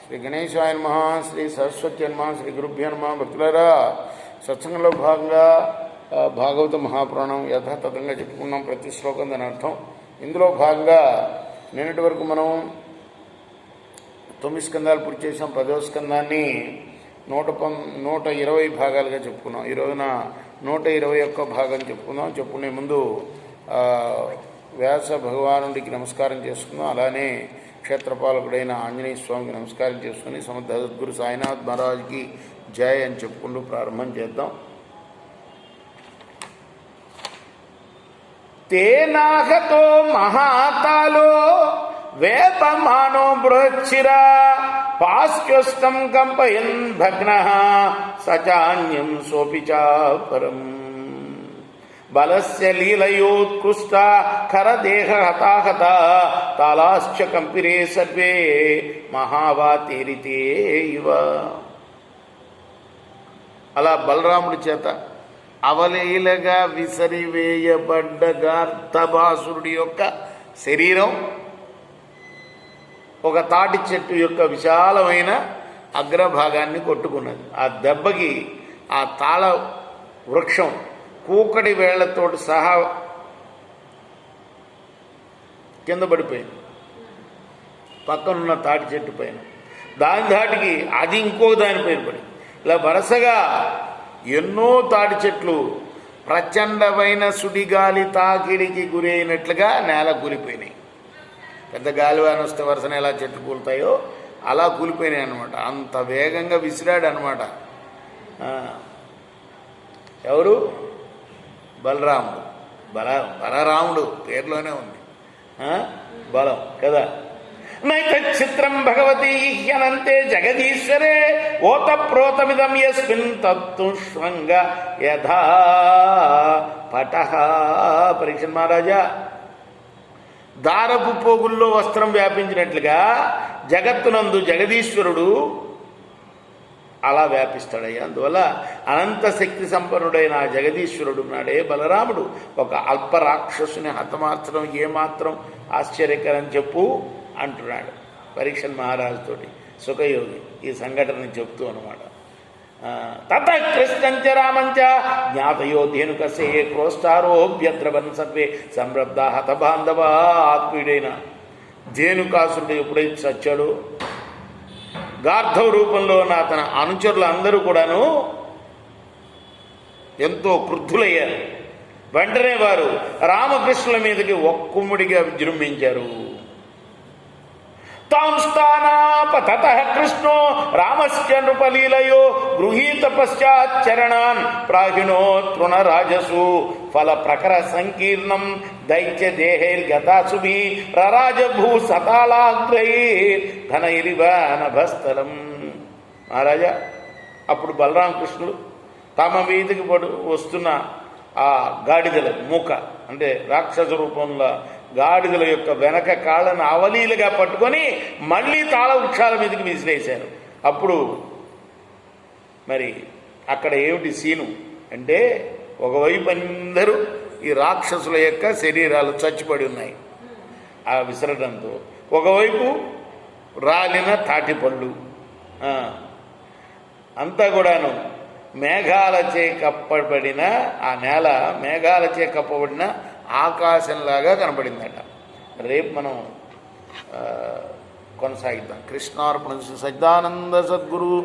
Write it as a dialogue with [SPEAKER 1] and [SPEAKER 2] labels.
[SPEAKER 1] శ్రీ గణేశాయ నమః, శ్రీ సరస్వతి నమః, శ్రీ గురుభ్యో నమః. భక్తులారా, సత్సంగంలో భాగంగా భాగవత మహాపురాణం యథాతథంగా చెప్పుకున్నాం. ప్రతి శ్లోకం దాని అర్థం. ఇందులో భాగంగా నిన్నటి వరకు మనం 9 స్కందాలు పూర్తి చేసాం. 10వ స్కందాన్ని 120 భాగాలుగా చెప్పుకున్నాం. ఈ రోజున 121 భాగం చెప్పుకుందాం. చెప్పుకునే ముందు వ్యాస భగవానుడికి నమస్కారం చేసుకుందాం. అలానే క్షేత్రపాలకుడైన ఆంజనేయ స్వామికి నమస్కారం చేసుకుని సమర్థ సద్గురు సాయినాథ్ మహారాజ్కి జయ అని చెప్పుకుంటూ ప్రారంభం చేద్దాం. తేనాహతో మహాతాలో వేపమానో బృహచ్చిరా పాస్క్యోస్తం కంపయన్ భగ్న సచాన్యం సోపి చాపరం బలస్య లీలయోత్కృష్ట ఖరదేహ హతాహత తాళాశ్చ కంపిరే సర్వే మహావాతేరితే ఇవ. అలా బలరాముడి చేత అవలీలగా విసరివేయబడ్డ గార్ధబాసురుడి యొక్క శరీరం ఒక తాటి చెట్టు యొక్క విశాలమైన అగ్రభాగాన్ని కొట్టుకున్నది. ఆ దెబ్బకి ఆ తాళ వృక్షం కూకటి వేళ్లతో సహా కింద పడిపోయింది పక్కనున్న తాటి చెట్టు పైన. దాని ధాటికి అది ఇంకో దానిపైన పడింది. ఇలా వరుసగా ఎన్నో తాటి చెట్లు ప్రచండమైన సుడిగాలి తాకిడికి గురైనట్లుగా నేల కూలిపోయినాయి. పెద్ద గాలివాన వస్తే వరుసన ఎలా చెట్లు కూలుతాయో అలా కూలిపోయినాయి అనమాట. అంత వేగంగా విసిరాడు అనమాట. ఎవరు? బలరాముడు. బలరాముడు పేరులోనే ఉంది బలం కదా. నైతచిత్రం భగవతి హ్యనంతే జగదీశ్వరే ఓతప్రోతమిదం యస్మిన్ తత్తుష్వంగ యథా పటః. పరీక్ష మహారాజా, దారపు పోగుల్లో వస్త్రం వ్యాపించినట్లుగా జగత్తునందు జగదీశ్వరుడు అలా వ్యాపిస్తాడయ్యా. అందువల్ల అనంత శక్తి సంపన్నుడైన ఆ జగదీశ్వరుడు నాడే బలరాముడు ఒక అల్ప రాక్షసుని హతమార్చడం ఏమాత్రం ఆశ్చర్యకరం చెప్పు అంటున్నాడు పరీక్షన్ మహారాజుతోటి సుఖయోగి ఈ సంఘటన చెప్తూ అనమాట. తత కృష్ణంచ రామంచ జ్ఞాతయో ధేనుకసే క్రోష్టారోభ్యద్రవన్ సర్వే సంరబ్ధ హత బాంధవ. ఆత్మీయుడైన ధేనుకాసురుడు ఎప్పుడైతే చచ్చాడో గార్ధవ రూపంలో ఉన్న తన అనుచరులు అందరూ కూడాను ఎంతో క్రుద్ధులయ్యారు. వెంటనే వారు రామకృష్ణుల మీదకి ఒక్కుమ్ముడిగా విజృంభించారు. తాంస్థానాపతతః కృష్ణో రామస్య నృపలీలయో గృహీత పశ్చాచ్చరణాన్ ప్రాహిణో తృణరాజసు ఫల ప్రకర సంకీర్ణం దైత్య దేహైర్గతాసుభి రరాజభూ సతాళాగ్రైర్ ఘనైరివ నభస్థలం. మహారాజా, అప్పుడు బలరామకృష్ణుడు తమ మీదకి వస్తున్న ఆ గాడిదల మూక అంటే రాక్షస రూపంలో గాడిదల యొక్క వెనక కాళ్ళను అవలీలుగా పట్టుకొని మళ్ళీ తాళ వృక్షాల మీదకి విసిరేశారు. అప్పుడు మరి అక్కడ ఏమిటి సీను అంటే, ఒకవైపు అందరూ ఈ రాక్షసుల యొక్క శరీరాలు చచ్చిపడి ఉన్నాయి ఆ విసరడంతో, ఒకవైపు రాలిన తాటిపళ్ళు, అంతా కూడాను మేఘాలచే కప్పబడిన ఆ నేల మేఘాలచే కప్పబడిన ఆకాశంలాగా కనబడిందట. రేపు మనం కొనసాగిద్దాం. కృష్ణార్పణ సచ్చిదానంద సద్గురు.